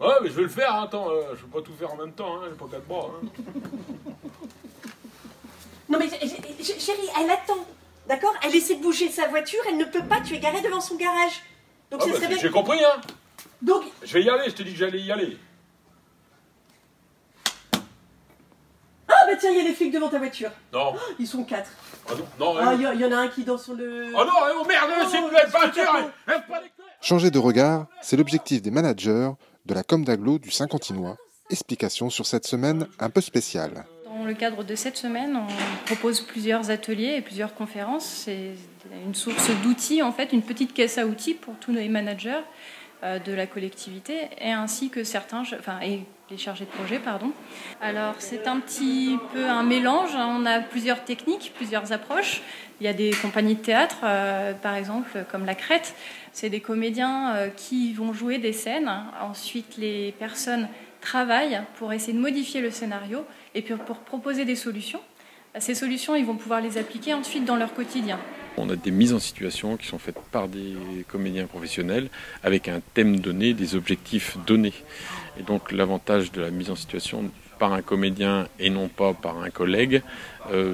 Ouais, mais je vais le faire, hein. Attends, je peux pas tout faire en même temps, hein. J'ai pas 4 bras. Hein. Non mais chérie, elle attend, d'accord? Elle essaie de bouger sa voiture, elle ne peut pas, tu es garé devant son garage. Donc Ah, ce bah, serait bien... j'ai compris, hein. Donc... Je vais y aller, je te dis que j'allais y aller. Ah bah tiens, il y a les flics devant ta voiture. Non. Oh, ils sont 4. Ah non, non. Ah, il y en a un qui danse sur le... Oh non, oh merde, c'est une nouvelle peinture. Lève pas les couilles. Changer de regard, c'est l'objectif des managers de la Com d'Aglo du Saint-Quentinois. Explication sur cette semaine un peu spéciale. Dans le cadre de cette semaine, on propose plusieurs ateliers et plusieurs conférences. C'est une source d'outils, en fait, une petite caisse à outils pour tous les managers de la collectivité et ainsi que certains, et les chargés de projet, pardon. Alors c'est un petit peu un mélange, on a plusieurs techniques, plusieurs approches. Il y a des compagnies de théâtre, par exemple, comme La Crête. C'est des comédiens qui vont jouer des scènes. Ensuite, les personnes travaillent pour essayer de modifier le scénario et puis pour proposer des solutions. Ces solutions, ils vont pouvoir les appliquer ensuite dans leur quotidien. On a des mises en situation qui sont faites par des comédiens professionnels avec un thème donné, des objectifs donnés. Et donc l'avantage de la mise en situation par un comédien et non pas par un collègue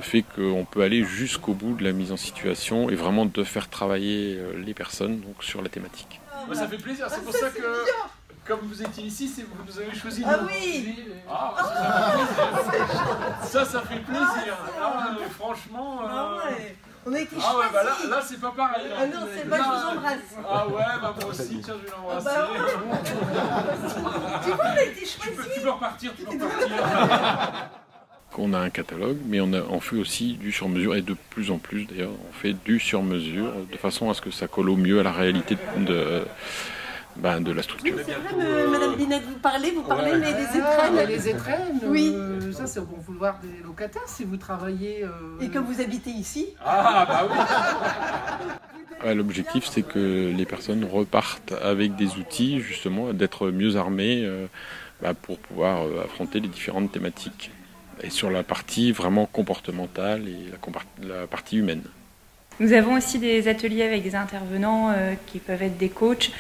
fait qu'on peut aller jusqu'au bout de la mise en situation et vraiment de faire travailler les personnes donc, sur la thématique. Ouais, ça fait plaisir, c'est pour ça que... Comme vous étiez ici, vous nous avez choisi. Ah oui. Ça fait plaisir. Ah, franchement. Ah ouais. On a été Ah ouais, choisis. bah là c'est pas pareil. Ah non, c'est pas, je vous embrasse. Ah ouais, bah moi aussi, tiens, je vais l'embrasser. Ah bah, tu vois, on a été choisis. Tu peux repartir, tu peux repartir. On a un catalogue, mais on fait aussi du sur-mesure, et de plus en plus d'ailleurs, on fait du sur-mesure, de façon à ce que ça colle au mieux à la réalité de la structure. C'est vrai, Madame Binette, vous parlez mais des étrennes. Les étrennes, oui. Ça c'est au bon vouloir des locataires si vous travaillez... Et comme vous habitez ici. Ah bah oui. L'objectif c'est que les personnes repartent avec des outils, justement, d'être mieux armées pour pouvoir affronter les différentes thématiques. Et sur la partie vraiment comportementale et la partie humaine. Nous avons aussi des ateliers avec des intervenants qui peuvent être des coachs,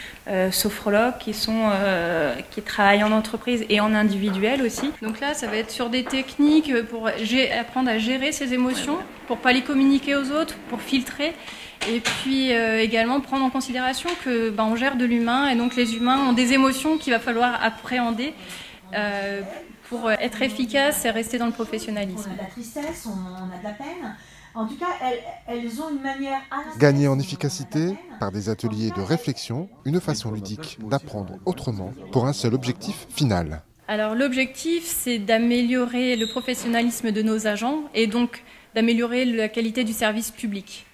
sophrologues, qui travaillent en entreprise et en individuel aussi. Donc là, ça va être sur des techniques pour apprendre à gérer ses émotions, pour ne pas les communiquer aux autres, pour filtrer. Et puis également prendre en considération que on gère de l'humain et donc les humains ont des émotions qu'il va falloir appréhender pour être efficace et rester dans le professionnalisme. On a de la tristesse, on a de la peine. En tout cas, elles ont une manière... Gagner en efficacité par des ateliers de réflexion, une façon ludique d'apprendre autrement pour un seul objectif final. Alors l'objectif, c'est d'améliorer le professionnalisme de nos agents et donc d'améliorer la qualité du service public.